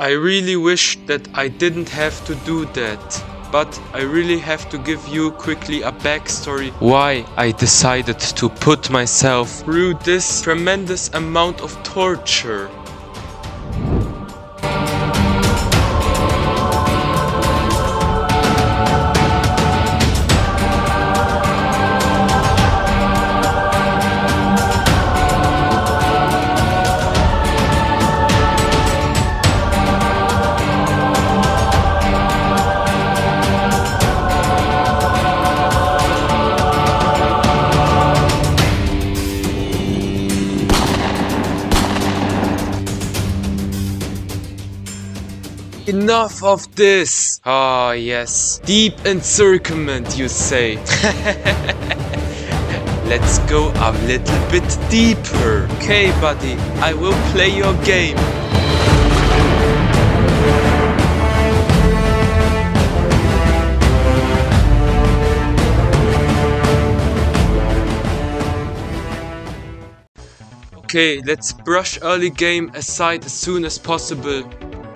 I really wish that I didn't have to do that. But I really have to give you quickly a backstory why I decided to put myself through this tremendous amount of torture. Enough of this! Ah, yes. Deep encirclement, you say. Let's go a little bit deeper. Okay, buddy, I will play your game. Okay, let's brush early game aside as soon as possible.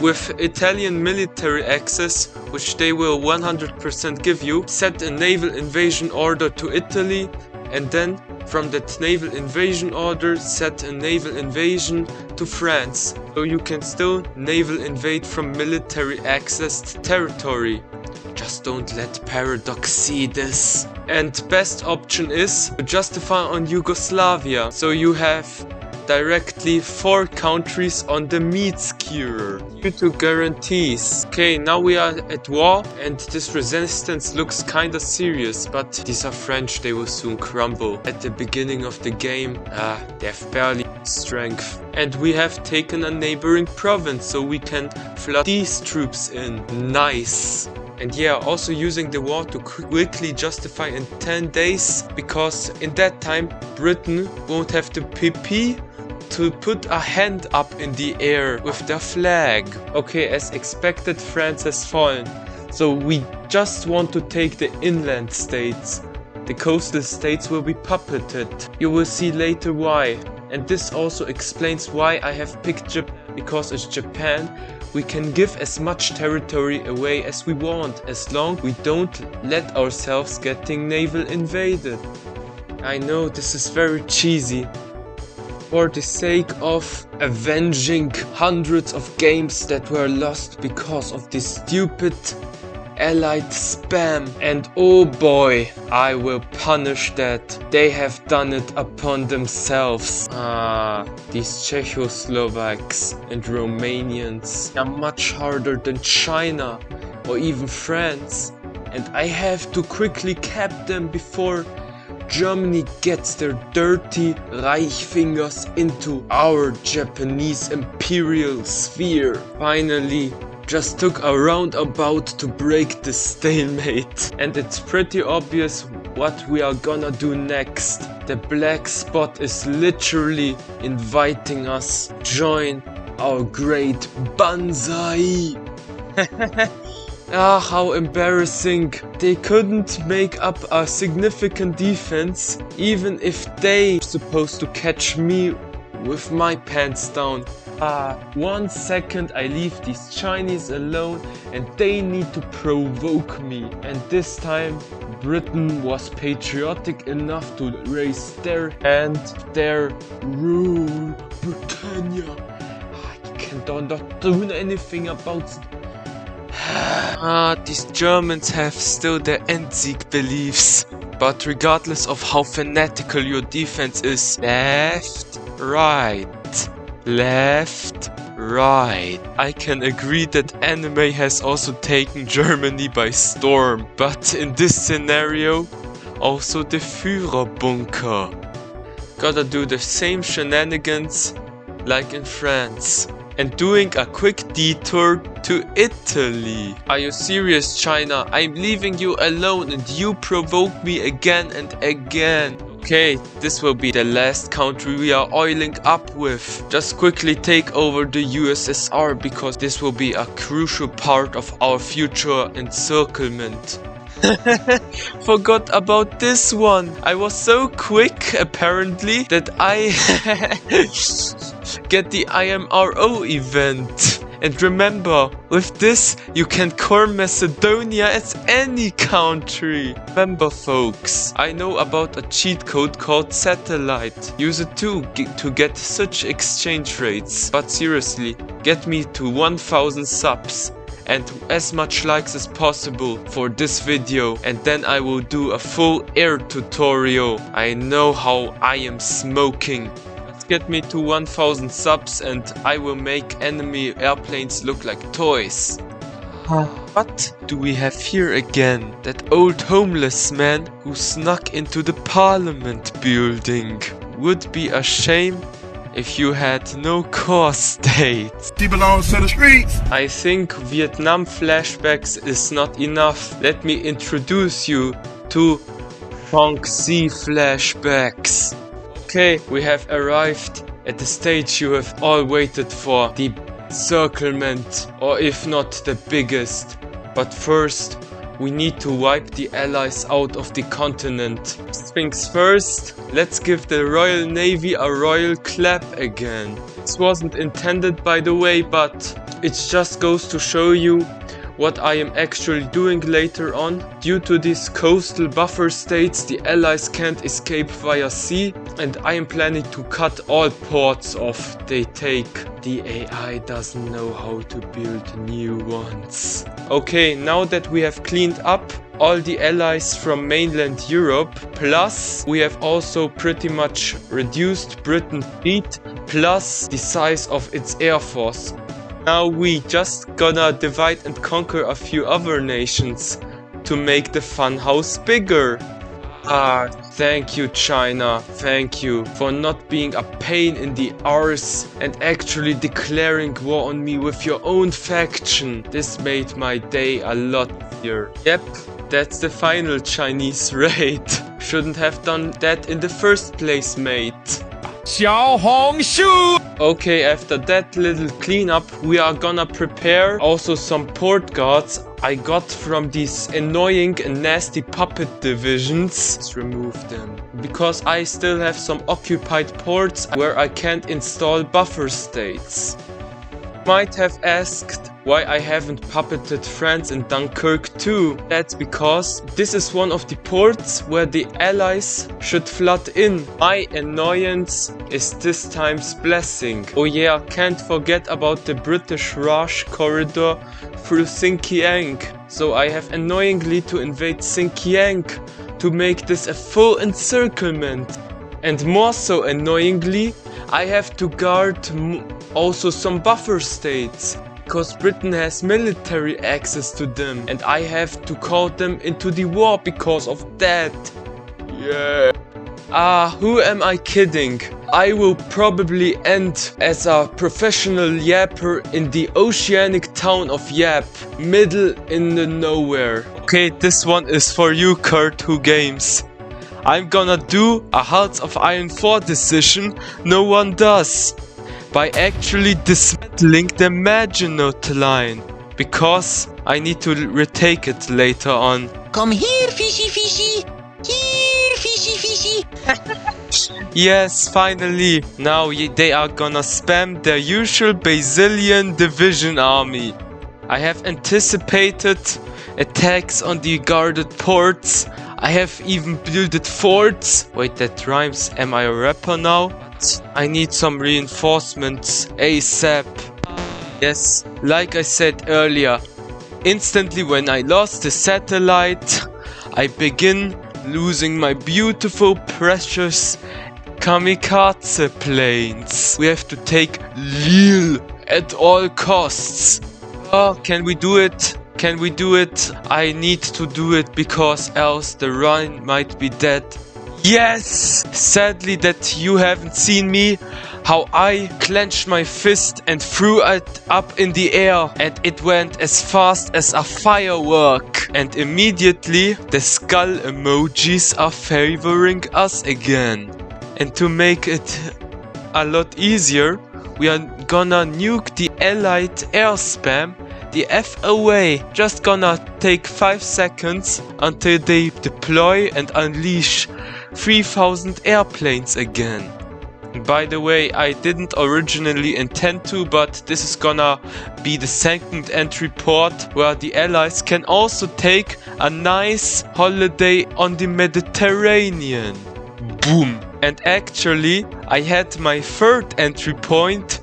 With Italian military access, which they will 100% give you, set a naval invasion order to Italy, and then from that naval invasion order set a naval invasion to France. So you can still naval invade from military accessed territory. Just don't let Paradox see this. And best option is to justify on Yugoslavia, so you have directly 4 countries on the meat skewer due to guarantees. Okay, now we are at war and this resistance looks kinda serious, but these are French, they will soon crumble. At the beginning of the game, they have barely strength. And we have taken a neighboring province, so we can flood these troops in. Nice. And yeah, also using the war to quickly justify in 10 days, because in that time Britain won't have the PP to put a hand up in the air with the flag. Okay, as expected, France has fallen. So we just want to take the inland states. The coastal states will be puppeted. You will see later why. And this also explains why I have picked Japan, because it's Japan. We can give as much territory away as we want, as long we don't let ourselves getting naval invaded. I know this is very cheesy. For the sake of avenging hundreds of games that were lost because of this stupid allied spam. And oh boy, I will punish that. They have done it upon themselves. These Czechoslovaks and Romanians are much harder than China or even France. And I have to quickly cap them before Germany gets their dirty Reich fingers into our Japanese imperial sphere. Finally, just took a roundabout to break the stalemate. And it's pretty obvious what we are gonna do next. The black spot is literally inviting us to join our great Banzai. Ah, how embarrassing. They couldn't make up a significant defense, even if they were supposed to catch me with my pants down. 1 second I leave these Chinese alone and they need to provoke me. And this time Britain was patriotic enough to raise their hand, their rule, Britannia. You cannot do anything about it. These Germans have still their Endsieg beliefs. But regardless of how fanatical your defense is, left, right, left, right. I can agree that anime has also taken Germany by storm. But in this scenario, also the Führerbunker. Gotta do the same shenanigans like in France. And doing a quick detour to Italy. Are you serious, China? I'm leaving you alone and you provoke me again and again. Okay, this will be the last country we are oiling up with. Just quickly take over the USSR, because this will be a crucial part of our future encirclement. Forgot about this one. I was so quick apparently that I get the IMRO event. And remember, with this, you can core Macedonia as any country. Remember folks, I know about a cheat code called Satellite. Use it too to get such exchange rates. But seriously, get me to 1000 subs and as much likes as possible for this video, and then I will do a full air tutorial. I know how I am smoking. Get me to 1000 subs and I will make enemy airplanes look like toys. What do we have here again? That old homeless man who snuck into the parliament building. Would be a shame if you had no core state. He belongs to the streets. I think Vietnam flashbacks is not enough. Let me introduce you to Funk C flashbacks. Okay, we have arrived at the stage you have all waited for, the Encirclement, or if not the biggest. But first, we need to wipe the allies out of the continent. First things first, let's give the Royal Navy a royal clap again. This wasn't intended by the way, but it just goes to show you what I am actually doing later on. Due to these coastal buffer states, the allies can't escape via sea, and I am planning to cut all ports off they take. The AI doesn't know how to build new ones. Okay, now that we have cleaned up all the allies from mainland Europe, plus we have also pretty much reduced Britain's fleet, plus the size of its air force. Now we just gonna divide and conquer a few other nations to make the funhouse bigger. Thank you China, thank you for not being a pain in the arse and actually declaring war on me with your own faction. This made my day a lot easier. Yep, that's the final Chinese raid. Shouldn't have done that in the first place, mate. Okay, after that little cleanup, we are gonna prepare also some port guards I got from these annoying and nasty puppet divisions. Let's remove them. Because I still have some occupied ports where I can't install buffer states. Might have asked why I haven't puppeted France and Dunkirk too. That's because this is one of the ports where the allies should flood in. My annoyance is this time's blessing. Oh yeah, can't forget about the British Raj corridor through Xinjiang. So I have annoyingly to invade Xinjiang to make this a full encirclement. And more so annoyingly, I have to guard also some buffer states, because Britain has military access to them and I have to call them into the war because of that. Yeah. Who am I kidding? I will probably end as a professional yapper in the oceanic town of Yap, middle in the nowhere. Okay, this one is for you, Kurt Who Games. I'm gonna do a Hearts of Iron 4 decision no one does, by actually dismantling the Maginot line, because I need to retake it later on. Come here, fishy fishy! Here, fishy fishy! Yes, finally! Now they are gonna spam their usual Basilian division army. I have anticipated attacks on the guarded ports. I have even built forts. Wait, that rhymes. Am I a rapper now? I need some reinforcements ASAP. Yes, like I said earlier, instantly when I lost the satellite, I begin losing my beautiful, precious kamikaze planes. We have to take Lille at all costs. Oh, can we do it? Can we do it? I need to do it because else the Rhine might be dead. Yes! Sadly that you haven't seen me, how I clenched my fist and threw it up in the air and it went as fast as a firework. And immediately the skull emojis are favoring us again. And to make it a lot easier, we are gonna nuke the allied air spam the F away. Just gonna take 5 seconds until they deploy and unleash 3000 airplanes again. By the way, I didn't originally intend to, but this is gonna be the second entry port where the allies can also take a nice holiday on the Mediterranean. Boom! And actually, I had my third entry point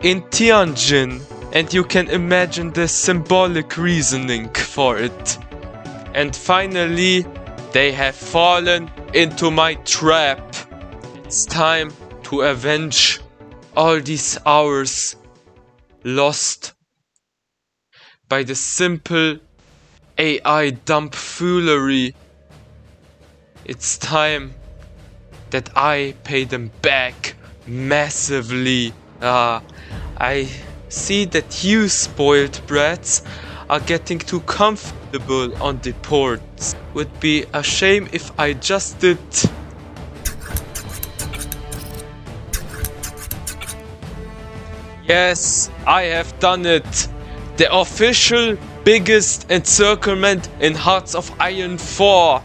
in Tianjin, and you can imagine the symbolic reasoning for it. And finally, they have fallen into my trap. It's time to avenge all these hours lost by the simple AI dumbfoolery. It's time that I pay them back massively. I see that you spoiled brats are getting too comfortable on the ports. Would be a shame if I just did. Yes, I have done it. The official biggest encirclement in Hearts of Iron 4.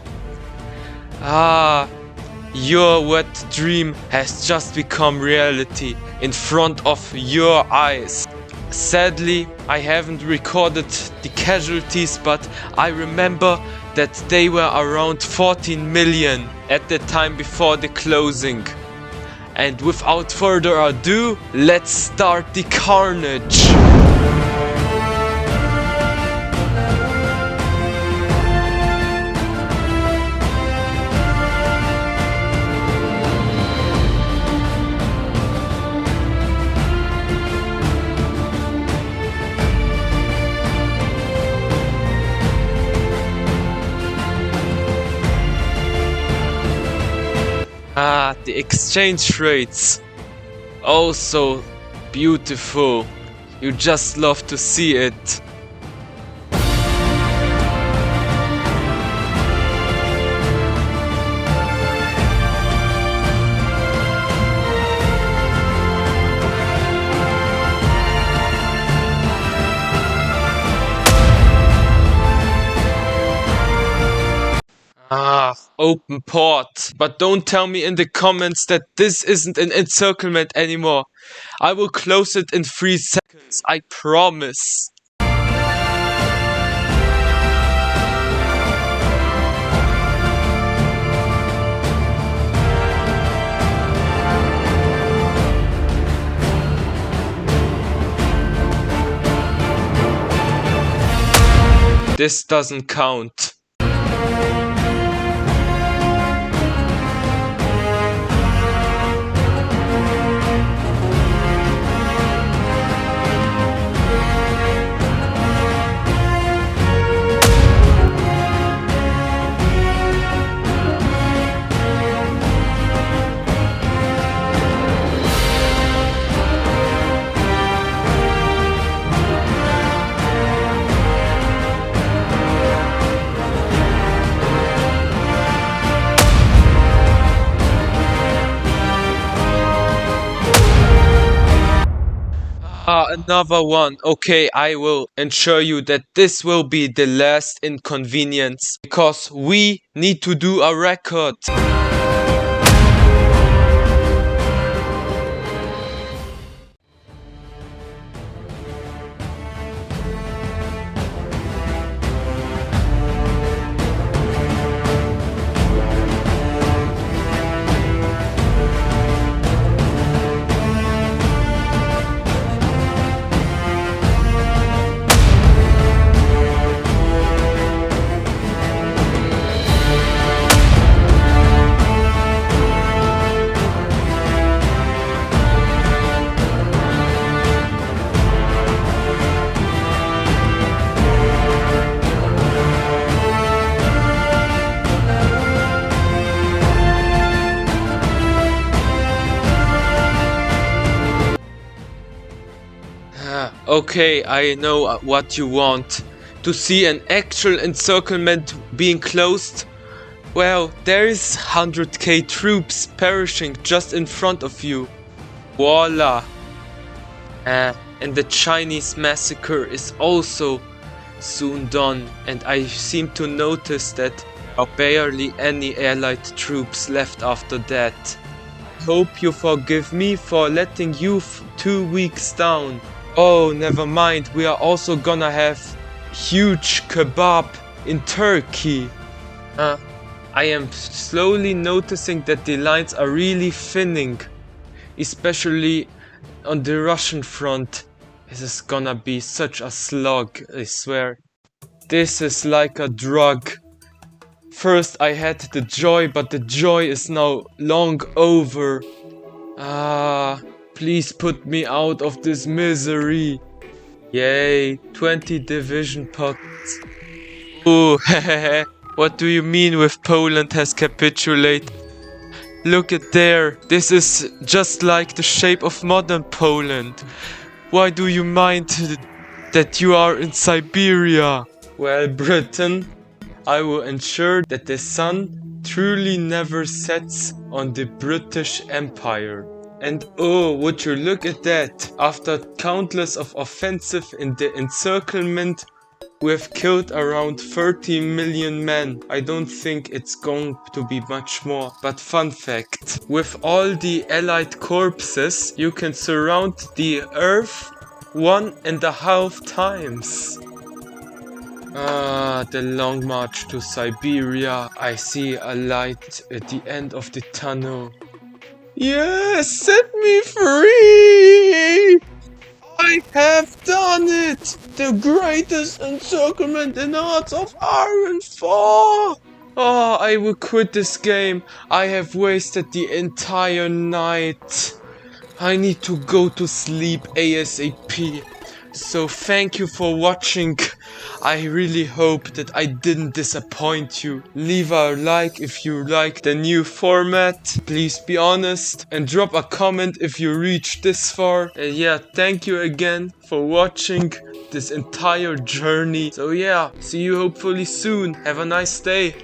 Your wet dream has just become reality in front of your eyes. Sadly, I haven't recorded the casualties, but I remember that they were around 14 million at the time before the closing. And without further ado, let's start the carnage! The exchange rates. Oh, so beautiful. You just love to see it. Open port. But don't tell me in the comments that this isn't an encirclement anymore. I will close it in 3 seconds, I promise. This doesn't count. Another one. Okay, I will ensure you that this will be the last inconvenience, because we need to do a record. Okay, I know what you want. To see an actual encirclement being closed? Well, there is 100k troops perishing just in front of you. Voila! And the Chinese massacre is also soon done, and I seem to notice that there are barely any allied troops left after that. hope you forgive me for letting you 2 weeks down. Oh, never mind, we are also gonna have huge kebab in Turkey. I am slowly noticing that the lines are really thinning, especially on the Russian front. This is gonna be such a slog, I swear. This is like a drug. First I had the joy, but the joy is now long over. Please put me out of this misery. Yay, 20 division points. Ooh, hehehe. What do you mean with Poland has capitulated? Look at there. This is just like the shape of modern Poland. Why do you mind that you are in Siberia? Well, Britain, I will ensure that the sun truly never sets on the British Empire. And oh, would you look at that. After countless of offensive in the Encirclement, we have killed around 30 million men. I don't think it's going to be much more. But fun fact, with all the allied corpses, you can surround the Earth 1.5 times. The long march to Siberia. I see a light at the end of the tunnel. Yes, set me free! I have done it! The greatest encirclement in Hearts of Iron 4! Oh, I will quit this game. I have wasted the entire night. I need to go to sleep ASAP. So thank you for watching. I really hope that I didn't disappoint you. Leave a like if you like the new format. Please be honest and drop a comment if you reached this far. And yeah, thank you again for watching this entire journey. So yeah, see you hopefully soon. Have a nice day.